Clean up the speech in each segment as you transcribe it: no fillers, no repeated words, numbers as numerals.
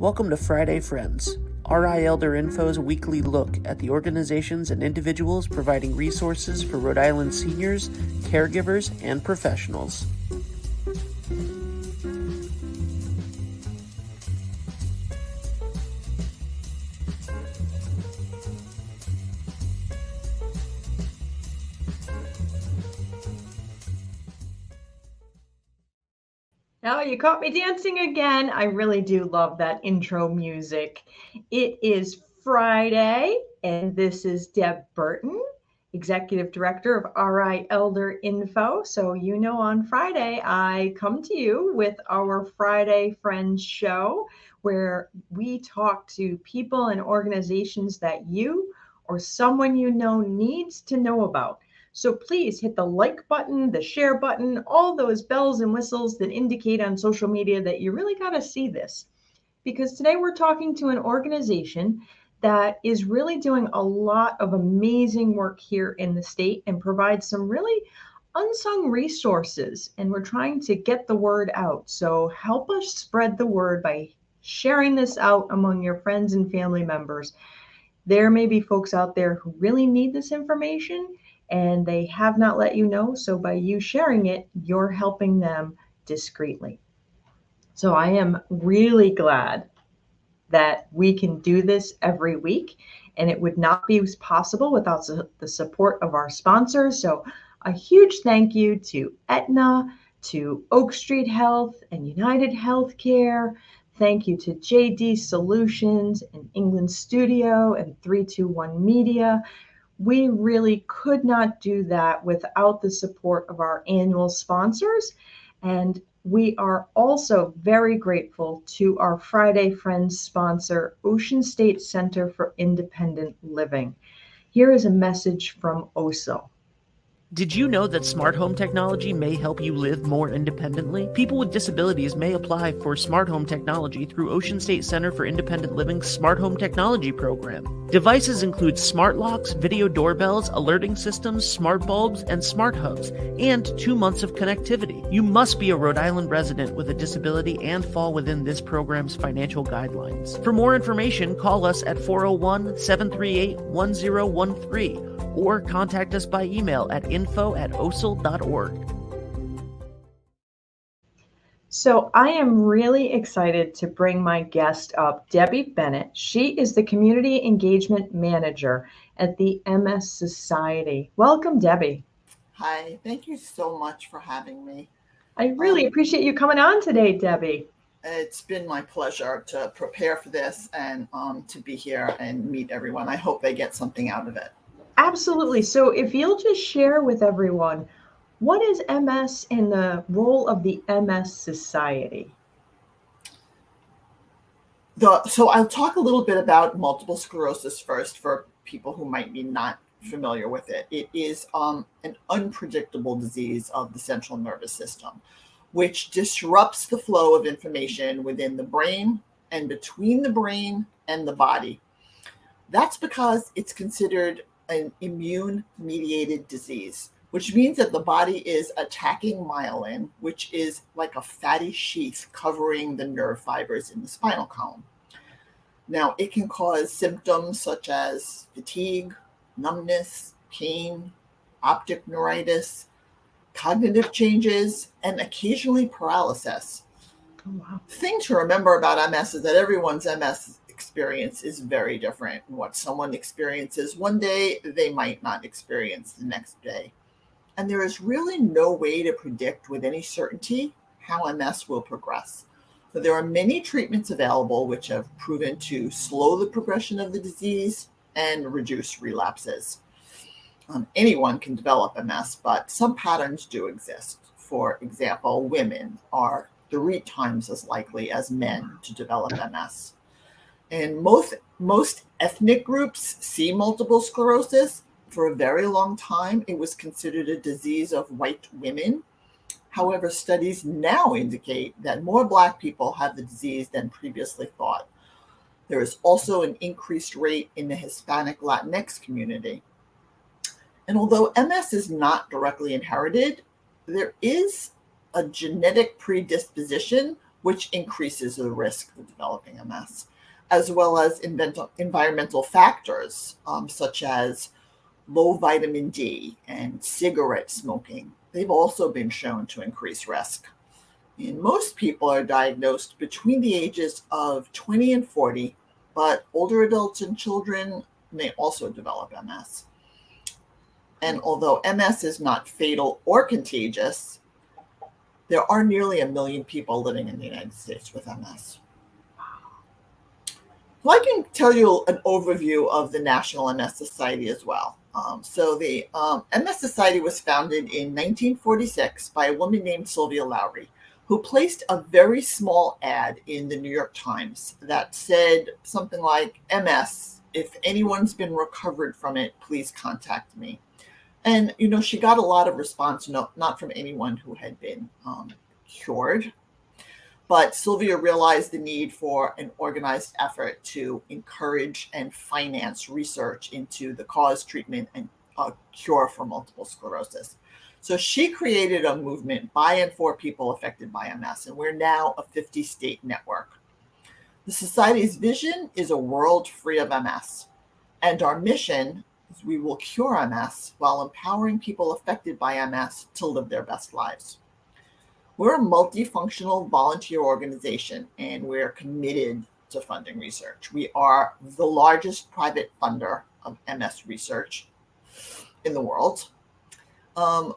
Welcome to Friday Friends, RI Elder Info's weekly look at the organizations and individuals providing resources for Rhode Island seniors, caregivers, and professionals. Oh, you caught me dancing again. I really do love that intro music. It is Friday, and this is Deb Burton, Executive Director of RI Elder Info. So, on Friday, I come to you with our Friday Friends show, where we talk to people and organizations that you or someone you know needs to know about. So please hit the like button, the share button, all those bells and whistles that indicate on social media that you really got to see this. Because today we're talking to an organization that is really doing a lot of amazing work here in the state and provides some really unsung resources. And we're trying to get the word out. So help us spread the word by sharing this out among your friends and family members. There may be folks out there who really need this information and they have not let you know. So by you sharing it, you're helping them discreetly. So I am really glad that we can do this every week, and it would not be possible without the support of our sponsors. So a huge thank you to Aetna, to Oak Street Health and United Healthcare. Thank you to JD Solutions and England Studio and 321 Media. We really could not do that without the support of our annual sponsors. And we are also very grateful to our Friday Friends sponsor, Ocean State Center for Independent Living. Here is a message from OSIL. Did you know that smart home technology may help you live more independently? People with disabilities may apply for smart home technology through Ocean State Center for Independent Living's Smart Home Technology program. Devices include smart locks, video doorbells, alerting systems, smart bulbs, and smart hubs, and 2 months of connectivity. You must be a Rhode Island resident with a disability and fall within this program's financial guidelines. For more information, call us at 401-738-1013 or contact us by email at info@osil.org. So I am really excited to bring my guest up, Debby Bennett. She is the Community Engagement Manager at the MS Society. Welcome, Debby. Hi, thank you so much for having me. I really appreciate you coming on today, Debby. It's been my pleasure to prepare for this and to be here and meet everyone. I hope they get something out of it. Absolutely. So if you'll just share with everyone, what is MS and the role of the MS Society? So I'll talk a little bit about multiple sclerosis first for people who might be not familiar with it. It is an unpredictable disease of the central nervous system, which disrupts the flow of information within the brain and between the brain and the body. That's because it's considered an immune-mediated disease, which means that the body is attacking myelin, which is like a fatty sheath covering the nerve fibers in the spinal column. Now, it can cause symptoms such as fatigue, numbness, pain, optic neuritis, cognitive changes, and occasionally paralysis. Oh, wow. The thing to remember about MS is that everyone's MS experience is very different. What someone experiences one day, they might not experience the next day. And there is really no way to predict with any certainty how MS will progress. So there are many treatments available which have proven to slow the progression of the disease and reduce relapses. Anyone can develop MS, but some patterns do exist. For example, women are 3 times as likely as men to develop MS. And most ethnic groups see multiple sclerosis. For a very long time, it was considered a disease of white women. However, studies now indicate that more Black people have the disease than previously thought. There is also an increased rate in the Hispanic Latinx community. And although MS is not directly inherited, there is a genetic predisposition which increases the risk of developing MS, as well as environmental factors such as low vitamin D and cigarette smoking. They've also been shown to increase risk. And most people are diagnosed between the ages of 20 and 40, but older adults and children may also develop MS. And although MS is not fatal or contagious, there are nearly 1 million people living in the United States with MS. Well, I can tell you an overview of the National MS Society as well. So the MS Society was founded in 1946 by a woman named Sylvia Lowry, who placed a very small ad in the New York Times that said something like, MS, if anyone's been recovered from it, please contact me. And, she got a lot of response, not from anyone who had been cured. But Sylvia realized the need for an organized effort to encourage and finance research into the cause, treatment, and cure for multiple sclerosis. So she created a movement by and for people affected by MS, and we're now a 50-state network. The Society's vision is a world free of MS, and our mission is we will cure MS while empowering people affected by MS to live their best lives. We're a multifunctional volunteer organization, and we're committed to funding research. We are the largest private funder of MS research in the world.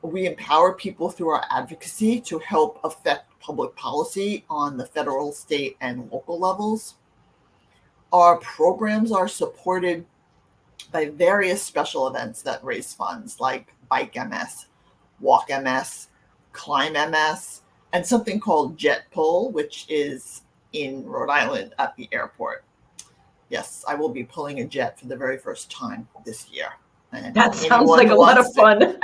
We empower people through our advocacy to help affect public policy on the federal, state, and local levels. Our programs are supported by various special events that raise funds like Bike MS, Walk MS, Climb MS, and something called Jet Pull, which is in Rhode Island at the airport. Yes, I will be pulling a jet for the very first time this year. And that sounds like a lot of fun.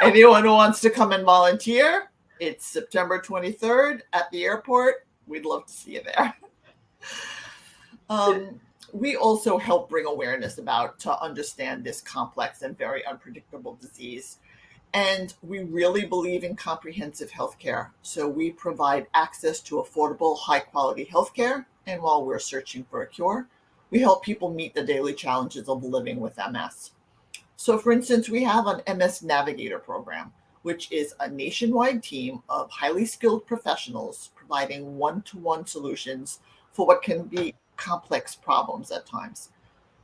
Anyone who wants to come and volunteer, it's September 23rd at the airport. We'd love to see you there. We also help bring awareness to understand this complex and very unpredictable disease. And we really believe in comprehensive healthcare. So we provide access to affordable, high-quality healthcare. And while we're searching for a cure, we help people meet the daily challenges of living with MS. So, for instance, we have an MS Navigator program, which is a nationwide team of highly skilled professionals providing one-to-one solutions for what can be complex problems at times.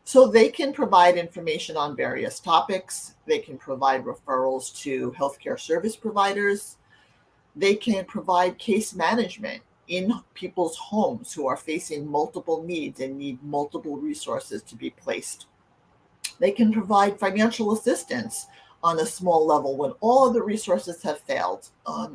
So they can provide information on various topics. They can provide referrals to healthcare service providers. They can provide case management in people's homes who are facing multiple needs and need multiple resources to be placed. They can provide financial assistance on a small level when all of the resources have failed.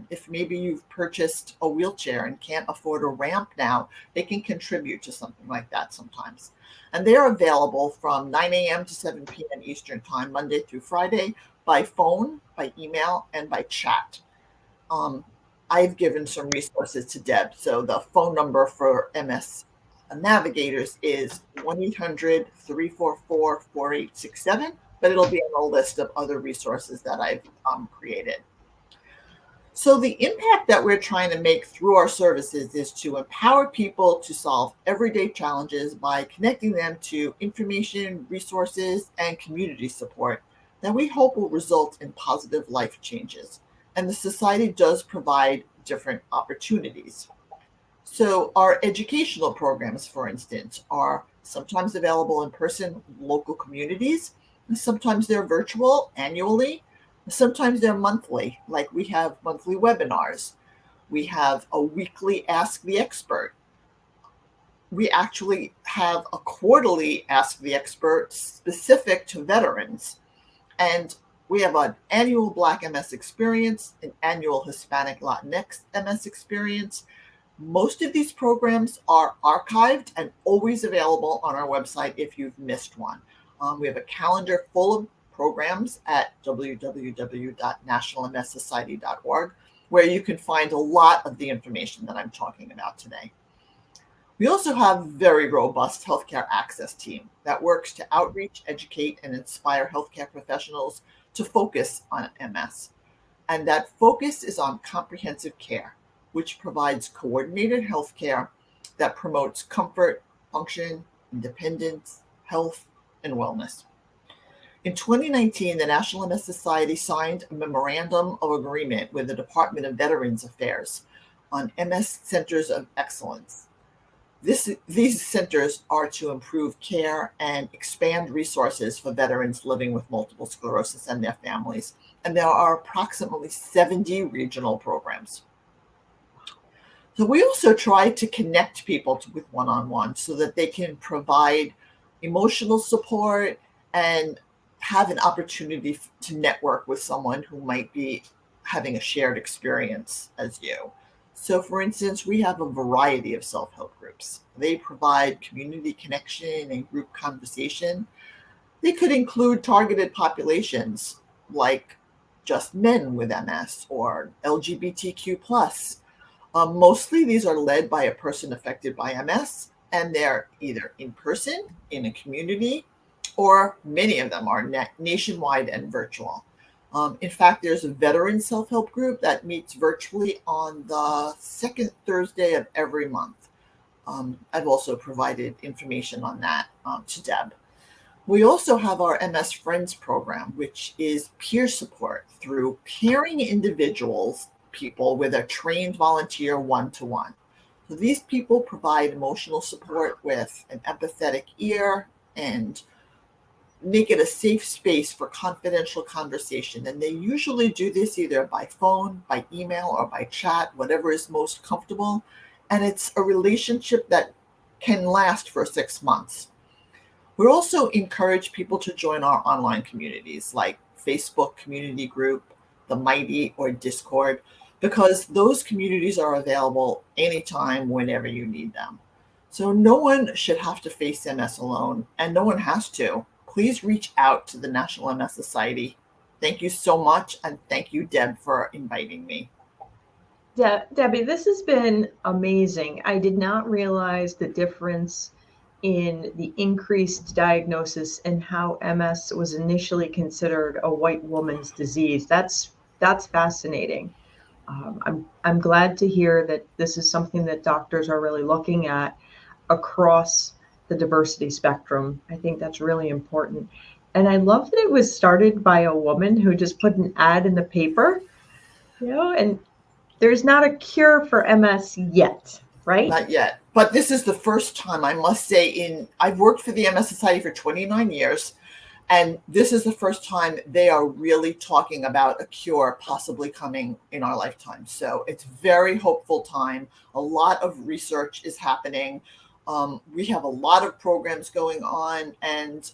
If maybe you've purchased a wheelchair and can't afford a ramp now, they can contribute to something like that sometimes. And they are available from 9 a.m. to 7 p.m. Eastern Time, Monday through Friday, by phone, by email, and by chat. I've given some resources to Deb. So the phone number for MS Navigators is 1-800-344-4867, but it'll be on a list of other resources that I've created. So the impact that we're trying to make through our services is to empower people to solve everyday challenges by connecting them to information, resources, and community support that we hope will result in positive life changes. And the Society does provide different opportunities. So our educational programs, for instance, are sometimes available in person, local communities, and sometimes they're virtual annually. Sometimes they're monthly, like we have monthly webinars. We have a weekly Ask the Expert. We actually have a quarterly Ask the Expert specific to veterans. And we have an annual Black MS experience, an annual Hispanic Latinx MS experience. Most of these programs are archived and always available on our website if you've missed one. We have a calendar full of programs at www.nationalmssociety.org, where you can find a lot of the information that I'm talking about today. We also have a very robust healthcare access team that works to outreach, educate, and inspire healthcare professionals to focus on MS. And that focus is on comprehensive care, which provides coordinated healthcare that promotes comfort, function, independence, health, and wellness. In 2019, the National MS Society signed a memorandum of agreement with the Department of Veterans Affairs on MS Centers of Excellence. These centers are to improve care and expand resources for veterans living with multiple sclerosis and their families. And there are approximately 70 regional programs. So we also try to connect people with one-on-one so that they can provide emotional support and have an opportunity to network with someone who might be having a shared experience as you. So for instance, we have a variety of self-help groups. They provide community connection and group conversation. They could include targeted populations like just men with MS or LGBTQ+. Mostly these are led by a person affected by MS, and they're either in person, in a community, or many of them are nationwide and virtual. In fact, there's a veteran self-help group that meets virtually on the second Thursday of every month. I've also provided information on that to Deb. We also have our MS Friends program, which is peer support through pairing people with a trained volunteer one-to-one. So these people provide emotional support with an empathetic ear and make it a safe space for confidential conversation. And they usually do this either by phone, by email, or by chat, whatever is most comfortable. And it's a relationship that can last for 6 months. We also encourage people to join our online communities like Facebook community group, the Mighty, or Discord, because those communities are available anytime, whenever you need them. So no one should have to face MS alone, and no one has to. Please reach out to the National MS Society. Thank you so much, and thank you, Deb, for inviting me. Debbie, this has been amazing. I did not realize the difference in the increased diagnosis and how MS was initially considered a white woman's disease. That's fascinating. I'm glad to hear that this is something that doctors are really looking at across the diversity spectrum. I think that's really important. And I love that it was started by a woman who just put an ad in the paper, and there's not a cure for MS yet, right? Not yet. But this is the first time, I must say, I've worked for the MS Society for 29 years, and this is the first time they are really talking about a cure possibly coming in our lifetime. So it's very hopeful time. A lot of research is happening. We have a lot of programs going on, and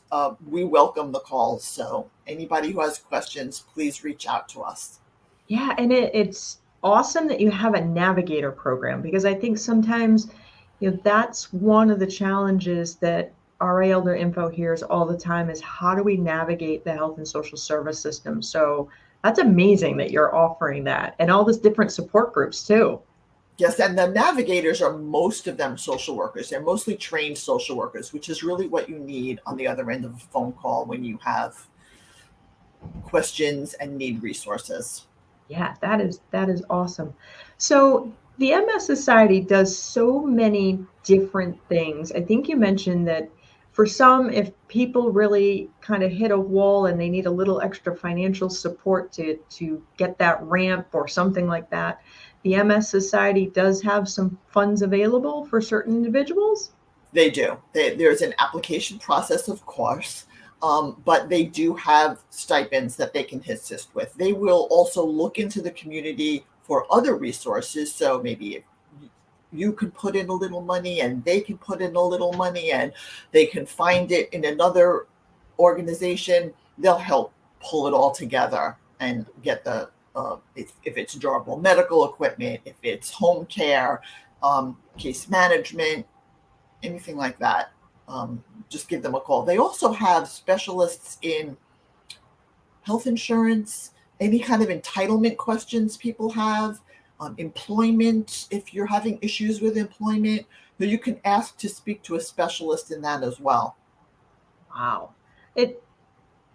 we welcome the calls. So anybody who has questions, please reach out to us. Yeah, and it's awesome that you have a navigator program, because I think sometimes that's one of the challenges that RA Elder Info hears all the time is how do we navigate the health and social service system? So that's amazing that you're offering that, and all these different support groups too. Yes, and the navigators are most of them social workers. They're mostly trained social workers, which is really what you need on the other end of a phone call when you have questions and need resources. Yeah, that is awesome. So the MS Society does so many different things. I think you mentioned that for some, if people really kind of hit a wall and they need a little extra financial support to get that ramp or something like that, the MS Society does have some funds available for certain individuals? They do. There's an application process, of course, but they do have stipends that they can assist with. They will also look into the community for other resources. So maybe if you could put in a little money and they can put in a little money and they can find it in another organization, they'll help pull it all together and get the if it's durable medical equipment, if it's home care, case management, anything like that, just give them a call. They also have specialists in health insurance, any kind of entitlement questions people have, employment, if you're having issues with employment, you can ask to speak to a specialist in that as well. Wow.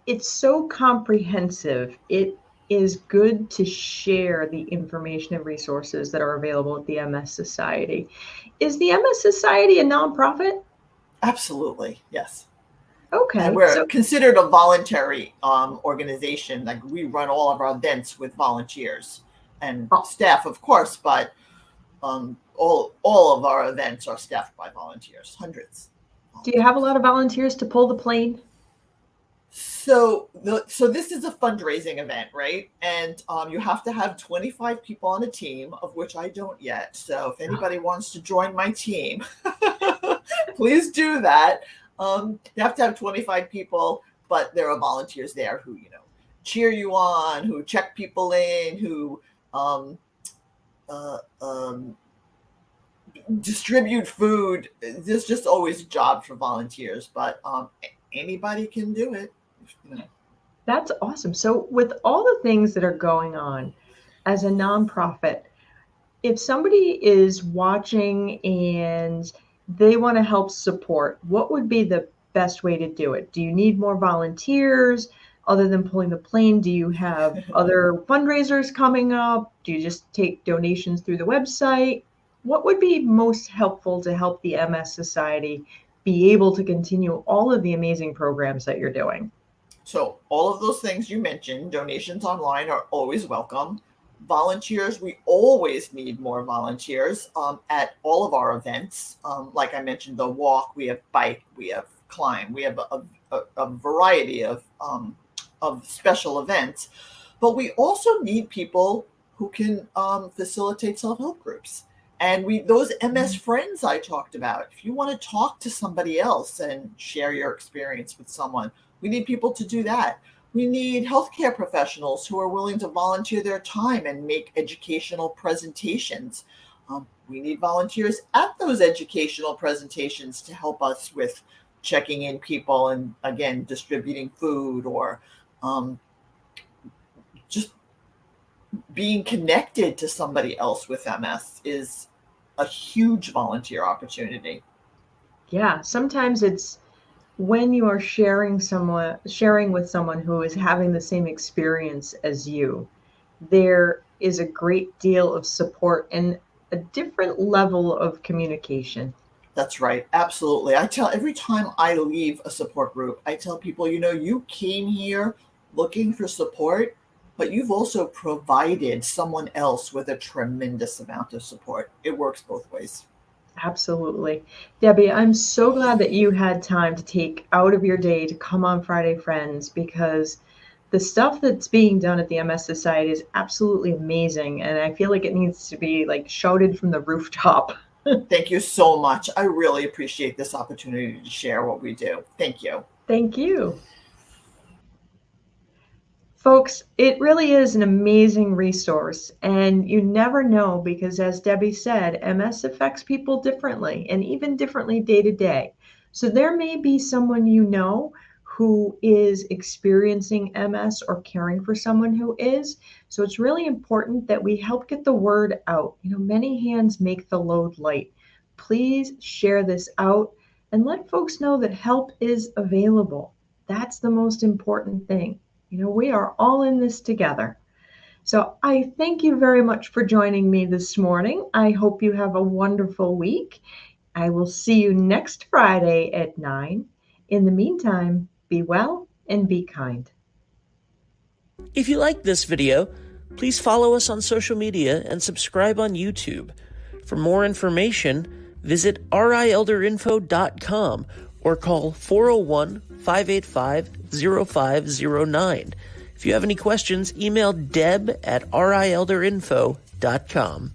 It's so comprehensive. It is good to share the information and resources that are available at the MS Society. Is the MS Society a nonprofit? Absolutely, yes. Okay. And we're considered a voluntary organization. Like, we run all of our events with volunteers and staff, of course, but all of our events are staffed by volunteers, hundreds. Do you have a lot of volunteers to pull the plane? So this is a fundraising event, right? And you have to have 25 people on a team, of which I don't yet. So if anybody wants to join my team, please do that. You have to have 25 people, but there are volunteers there who, cheer you on, who check people in, who distribute food. There's just always a job for volunteers, but anybody can do it. That's awesome. So with all the things that are going on as a nonprofit, if somebody is watching and they want to help support, what would be the best way to do it? Do you need more volunteers other than pulling the plane? Do you have other fundraisers coming up? Do you just take donations through the website? What would be most helpful to help the MS Society be able to continue all of the amazing programs that you're doing? So all of those things you mentioned, donations online are always welcome. Volunteers, we always need more volunteers at all of our events. Like I mentioned, the walk, we have bike, we have climb, we have a variety of special events. But we also need people who can facilitate self-help groups. And those MS friends I talked about, if you want to talk to somebody else and share your experience with someone, we need people to do that. We need healthcare professionals who are willing to volunteer their time and make educational presentations. We need volunteers at those educational presentations to help us with checking in people and, again, distributing food or just being connected to somebody else with MS is a huge volunteer opportunity. Yeah, sometimes it's when you are sharing with someone who is having the same experience as you, there is a great deal of support and a different level of communication. That's right. Absolutely. Every time I leave a support group, I tell people, you came here looking for support, but you've also provided someone else with a tremendous amount of support. It works both ways. Absolutely. Debbie, I'm so glad that you had time to take out of your day to come on Friday Friends, because the stuff that's being done at the MS Society is absolutely amazing. And I feel like it needs to be shouted from the rooftop. Thank you so much. I really appreciate this opportunity to share what we do. Thank you. Thank you. Folks, it really is an amazing resource, and you never know, because as Debbie said, MS affects people differently and even differently day to day. So there may be someone who is experiencing MS or caring for someone who is. So it's really important that we help get the word out. Many hands make the load light. Please share this out and let folks know that help is available. That's the most important thing. We are all in this together. So I thank you very much for joining me this morning. I hope you have a wonderful week. I will see you next Friday at 9. In the meantime, be well and be kind. If you like this video, please follow us on social media and subscribe on YouTube. For more information, visit rielderinfo.com or call 401-585-0509. If you have any questions, email deb@rielderinfo.com.